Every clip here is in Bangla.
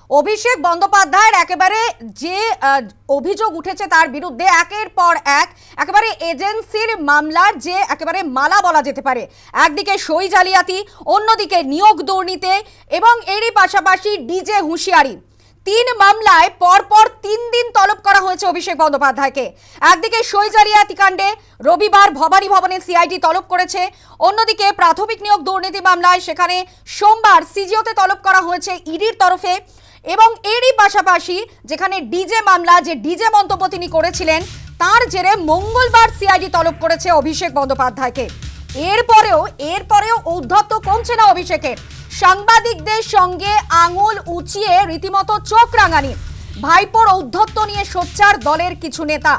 অভিষেক বন্দ্যোপাধ্যায়ের একেবারে যে অভিযোগ উঠেছে তার বিরুদ্ধে একের পর এক একেবারে এজেন্সির মামলার যে একেবারে মালা বলা যেতে পারে। একদিকে সই জালিয়াতি, অন্যদিকে নিয়োগ দুর্নীতি এবং এরই পাশাপাশি ডিজে হুঁশিয়ারি। 3 মামলায় পরপর 3 দিন তলব করা হয়েছে অভিষেক বন্দ্যোপাধ্যায়কে। একদিকে সই জালিয়াতি কাণ্ডে রবিবার ভবানী ভবনে সিআইডি তলব করেছে, অন্যদিকে প্রাথমিক নিয়োগ দুর্নীতি মামলায় সেখানে সোমবার সিজিওতে তলব করা হয়েছে ইডির তরফে। এবং এরই পাশাপাশি যেখানে ডিজে মামলা, যে ডিজে মন্তব্য তিনি করেছিলেন তার জেরে মঙ্গলবার সিআইডি তলব করেছে অভিষেক বন্দ্যোপাধ্যায়কে। এরপরেও ঔদ্ধত্য কমছে না অভিষেকের। সাংবাদিকদের সঙ্গে আঙুল উঁচিয়ে রীতিমতো চোখ রাঙানি। ভাইপোর ঔদ্ধত্য নিয়ে সোচ্চার দলের কিছু নেতা।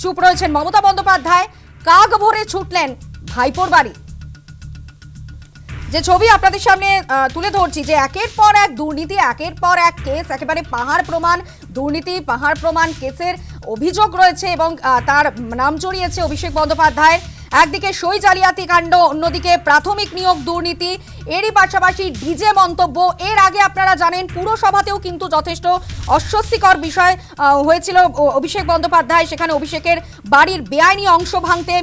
চুপ রয়েছেন মমতা বন্দ্যোপাধ্যায়, কাক ভরে ছুটলেন ভাইপোর বাড়ি। যে ছবি আপনাদের সামনে তুলে ধরছি, যে একের পর এক দুর্নীতি, একের পর এক কেস, একেবারে পাহাড় প্রমাণ দুর্নীতি, পাহাড় প্রমাণ কেসের অভিযোগ রয়েছে এবং তার নাম জড়িয়েছে অভিষেক বন্দ্যোপাধ্যায়। একদিকে সই জালিয়াতি কাণ্ড, অন্যদিকে প্রাথমিক নিয়োগ দুর্নীতি, এরই পাশাপাশি ডিজে মন্তব্য। এর আগে আপনারা জানেন পুরসভাতেও কিন্তু যথেষ্ট অস্বস্তিকর বিষয় হয়েছিল অভিষেক বন্দ্যোপাধ্যায়। সেখানে অভিষেকের বাড়ির বেআইনি অংশ ভাঙতে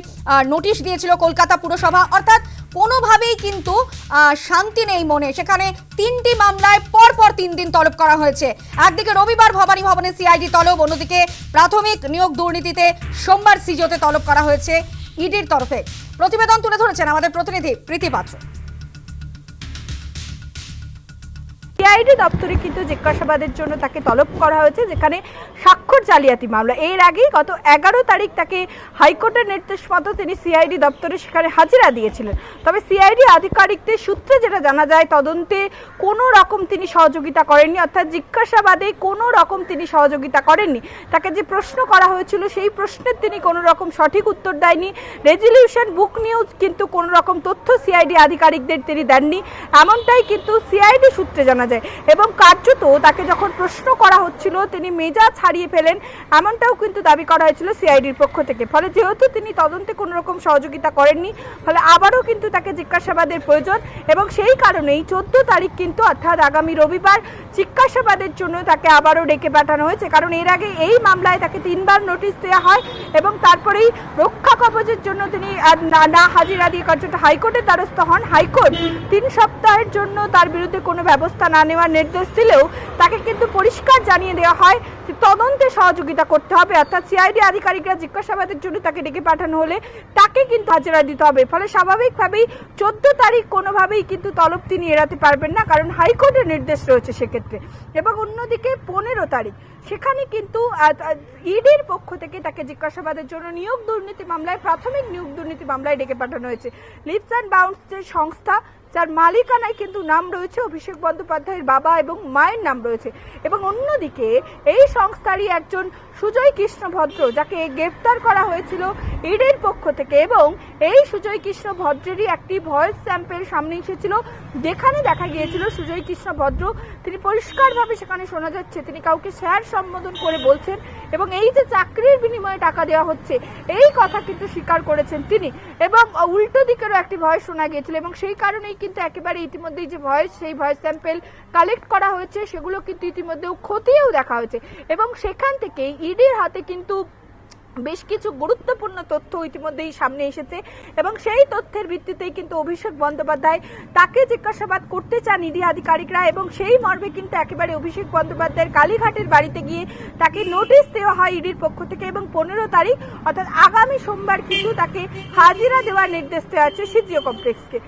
নোটিশ দিয়েছিল কলকাতা পুরসভা। অর্থাৎ কোনোভাবেই কিন্তু শান্তি নেই মনে। সেখানে 3টি মামলায় পরপর 3 দিন তলব করা হয়েছে। একদিকে রবিবার ভবানী ভবনে সিআইডি তলব, অন্যদিকে প্রাথমিক নিয়োগ দুর্নীতিতে সোমবার সিজিওতে তলব করা হয়েছে ইডির তরফে। প্রতিবেদন তুলে ধরেছেন আমাদের প্রতিনিধি প্রীতি পাত্র। সিআইডি দপ্তরে কিন্তু জিজ্ঞাসাবাদের জন্য তাকে তলব করা হয়েছে, যেখানে স্বাক্ষর জালিয়াতি মামলা। এর আগেই গত 11 তারিখ তাকে হাইকোর্টের নির্দেশ মতো তিনি সিআইডি দপ্তরে সেখানে হাজিরা দিয়েছিলেন। তবে সিআইডি আধিকারিকদের সূত্রে যেটা জানা যায়, তদন্তে কোনো রকম তিনি সহযোগিতা করেননি, অর্থাৎ জিজ্ঞাসাবাদে কোনো রকম তিনি সহযোগিতা করেননি। তাকে যে প্রশ্ন করা হয়েছিল সেই প্রশ্নের তিনি কোনো রকম সঠিক উত্তর দেয়নি। রেজলিউশন বুক নিয়েও কিন্তু কোনো রকম তথ্য সিআইডি আধিকারিকদের তিনি দেননি, এমনটাই কিন্তু সিআইডি সূত্রে জানা যায়। এবং কার্যত তাকে যখন প্রশ্ন করা হচ্ছিল তিনি মেজাজ হারিয়ে ফেলেন, এমনটাও কিন্তু দাবি করা হয়েছিল সিআইডির পক্ষ থেকে। ফলে যেহেতু তিনি তদন্তে কোনো রকম সহযোগিতা করেননি, ফলে আবারও কিন্তু তাকে জিজ্ঞাসাবাদের প্রয়োজন। এবং সেই কারণেই 14 তারিখ কিন্তু, অর্থাৎ আগামী রবিবার, জিজ্ঞাসাবাদের জন্য তাকে আবারও ডেকে পাঠানো হয়েছে। কারণ এর আগে এই মামলায় তাকে 3 বার নোটিশ দেওয়া হয় এবং তারপরেই রক্ষা কবচের জন্য তিনি না হাজিরা দিয়ে কার্যত হাইকোর্টের দ্বারস্থ হন। হাইকোর্ট 3 সপ্তাহের জন্য তার বিরুদ্ধে কোনো ব্যবস্থা না নেওয়ার নির্দেশ দিলেও তাকে কিন্তু পরিষ্কার জানিয়ে দেওয়া হয় যে তদন্তে সহযোগিতা করতে হবে। অর্থাৎ সিআইডি আধিকারিকরা জিজ্ঞাসাবাদের জন্য তাকে ডেকে পাঠানো হলে তাকে কিন্তু হাজিরা দিতে হবে। ফলে স্বাভাবিকভাবেই 14 তারিখ কোনোভাবেই কিন্তু তলব তিনি এড়াতে পারবেন না, কারণ হাইকোর্টের নির্দেশ রয়েছে সেক্ষেত্রে। এবং অন্যদিকে 15 তারিখ সেখানে কিন্তু ইডির পক্ষ থেকে তাকে জিজ্ঞাসাবাদের জন্য নিয়োগ দুর্নীতি মামলায়, প্রাথমিক নিয়োগ দুর্নীতি মামলায় ডেকে পাঠানো হয়েছে। লিপস অ্যান্ড বাউন্স যে সংস্থা, যার মালিকানায় কিন্তু নাম রয়েছে অভিষেক বন্দ্যোপাধ্যায়ের বাবা এবং মায়ের নাম রয়েছে। এবং অন্যদিকে এই সংস্থারই একজন সুজয় কৃষ্ণ ভদ্র, যাকে গ্রেফতার করা হয়েছিল ইডির পক্ষ থেকে। এবং এই সুজয় কৃষ্ণ ভদ্রেরই একটি ভয়েস স্যাম্পল সামনে এসেছিল, যেখানে দেখা গিয়েছিল সুজয় কৃষ্ণ ভদ্র তিনি পরিষ্কারভাবে সেখানে শোনা যাচ্ছে তিনি কাউকে স্যার সম্বোধন করে বলছেন এবং এই যে চাকরির বিনিময়ে টাকা দেওয়া হচ্ছে এই কথা কিন্তু স্বীকার করেছেন তিনি। এবং উল্টো দিকেরও একটি ভয়েস শোনা গিয়েছিল এবং সেই কারণেই কিন্তু একেবারে ইতিমধ্যেই যে ভয়েস, সেই ভয়েস স্যাম্পল কালেক্ট করা হয়েছে, সেগুলো কিন্তু ইতিমধ্যেও খতিয়েও দেখা হয়েছে। এবং সেখান থেকেই ইডির হাতে কিন্তু বেশ কিছু গুরুত্বপূর্ণ তথ্য ইতিমধ্যেই সামনে এসেছে এবং সেই তথ্যের ভিত্তিতেই কিন্তু অভিষেক বন্দ্যোপাধ্যায় তাকে জিজ্ঞাসাবাদ করতে চান ইডি আধিকারিকরা। এবং সেই মর্মে কিন্তু একেবারে অভিষেক বন্দ্যোপাধ্যায়ের কালীঘাটের বাড়িতে গিয়ে তাকে নোটিশ দেওয়া হয় ইডির পক্ষ থেকে। এবং 15 তারিখ অর্থাৎ আগামী সোমবার কিন্তু তাকে হাজিরা দেওয়ার নির্দেশ দেওয়া হচ্ছে সিজিও কমপ্লেক্সে।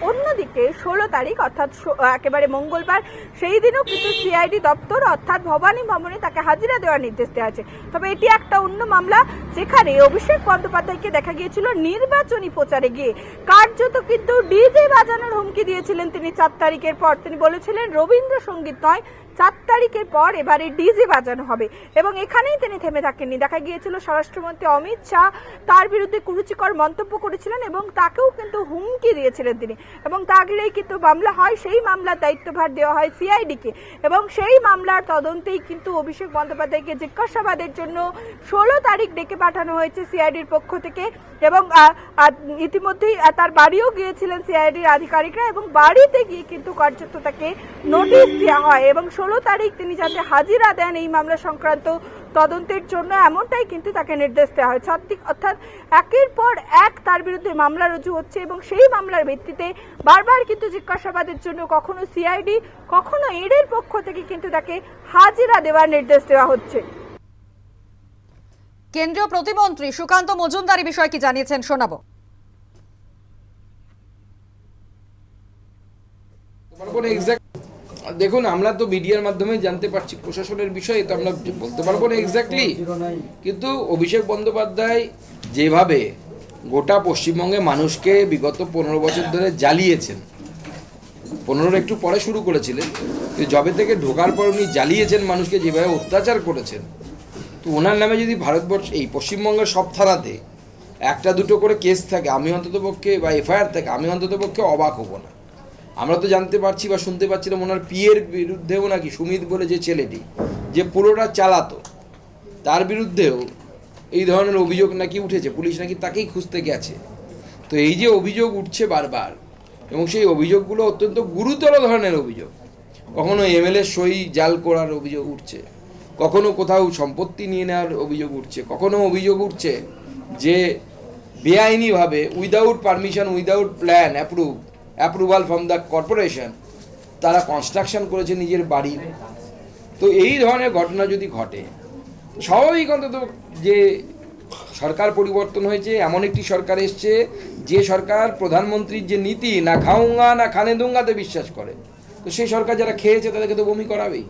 অন্যদিকে 16 তারিখ অর্থাৎ একেবারে মঙ্গলবার, সেই দিনও কিন্তু সিআইডি দপ্তর অর্থাৎ ভবানী ভবনে তাকে হাজিরা দেওয়ার নির্দেশ দেওয়া আছে। তবে এটি একটা অন্য মামলা, যেখানে অভিষেক বন্দ্যোপাধ্যায়কে দেখা গিয়েছিল নির্বাচনী প্রচারে গিয়ে কার্যত কিন্তু ডিজে বাজানোর হুমকি দিয়েছিলেন তিনি 4 তারিখের পর। তিনি বলেছিলেন রবীন্দ্রসঙ্গীত নয়, 4 তারিখের পর এবারে ডিজে বাজানো হবে। এবং এখানেই তিনি থেমে থাকেননি। দেখা গিয়েছিল স্বরাষ্ট্রমন্ত্রী অমিত শাহ তার বিরুদ্ধে কুরুচিকর মন্তব্য করেছিলেন এবং তাকেও কিন্তু হুমকি দিয়েছিলেন তিনি। এবং তা ঘিরেই কিন্তু মামলা হয়, সেই মামলার দায়িত্বভার দেওয়া হয় সিআইডিকে। এবং সেই মামলার তদন্তেই কিন্তু অভিষেক বন্দ্যোপাধ্যায়কে জিজ্ঞাসাবাদের জন্য 16 তারিখ ডেকে পাঠানো হয়েছে সিআইডির পক্ষ থেকে এবং ইতিমধ্যেই তার বাড়িও গিয়েছিলেন সিআইডির আধিকারিকরা এবং বাড়িতে গিয়ে কিন্তু কার্যত তাকে নোটিশ দেওয়া হয় এবং 16 তারিখ তিনি যাতে হাজিরা দেন এই মামলা সংক্রান্ত তদন্তের জন্য, এমনটাই কিন্তু তাকে নির্দেশ দেওয়া হয়েছে। অর্থাৎ একের পর এক তার বিরুদ্ধে মামলা রুজু হচ্ছে এবং সেই মামলার ভিত্তিতে বারবার কিন্তু জিজ্ঞাসাবাদের জন্য কখনো সিআইডি কখনো এর পক্ষ থেকে কিন্তু তাকে হাজিরা দেওয়ার নির্দেশ দেওয়া হচ্ছে। কেন্দ্রীয় প্রতিমন্ত্রী সুকান্ত মজুমদার এই বিষয়ে কি জানিয়েছেন শোনাবো। দেখুন, আমরা তো মিডিয়ার মাধ্যমে জানতে পারছি প্রশাসনের বিষয়ে, তো আমরা বলতে পারবো না এক্স্যাক্টলি, কিন্তু অভিষেক বন্দ্যোপাধ্যায় যেভাবে গোটা পশ্চিমবঙ্গে মানুষকে বিগত 15 বছর ধরে জ্বালিয়েছেন, 15 একটু পরে শুরু করেছিলেন, যবে থেকে ঢোকার পর উনি জ্বালিয়েছেন মানুষকে, যেভাবে অত্যাচার করেছেন, তো ওনার নামে যদি ভারতবর্ষ এই পশ্চিমবঙ্গের সব থানাতে একটা দুটো করে কেস থাকে, আমি অন্ততপক্ষে বা এফআইআর থাকে, আমি অন্ততপক্ষে অবাক হব না। আমরা তো জানতে পারছি বা শুনতে পাচ্ছিলাম ওনার পিয়ের বিরুদ্ধেও নাকি, সুমিত বলে যে ছেলেটি যে পুরোটা চালাতো, তার বিরুদ্ধেও এই ধরনের অভিযোগ নাকি উঠেছে, পুলিশ নাকি তাকেই খুঁজতে গেছে। তো এই যে অভিযোগ উঠছে বারবার, এবং সেই অভিযোগগুলো অত্যন্ত গুরুতর ধরনের অভিযোগ, কখনো এমএলএ সই জাল করার অভিযোগ উঠছে, কখনো কোথাও সম্পত্তি নিয়ে নেওয়ার অভিযোগ উঠছে, কখনো অভিযোগ উঠছে যে বেআইনিভাবে without permission, without plan approval from the corporation তারা কনস্ট্রাকশন করেছে নিজের বাড়ির। তো এই ধরনের ঘটনা যদি ঘটে, স্বাভাবিক অন্তত যে সরকার পরিবর্তন হয়েছে, এমন একটি সরকার এসছে যে সরকার প্রধানমন্ত্রীর যে নীতি না খাউঙ্গা না খানে দুঙ্গাতে বিশ্বাস করে, তো সেই সরকার যারা খেয়েছে তাদেরকে তো বমি করাবেই।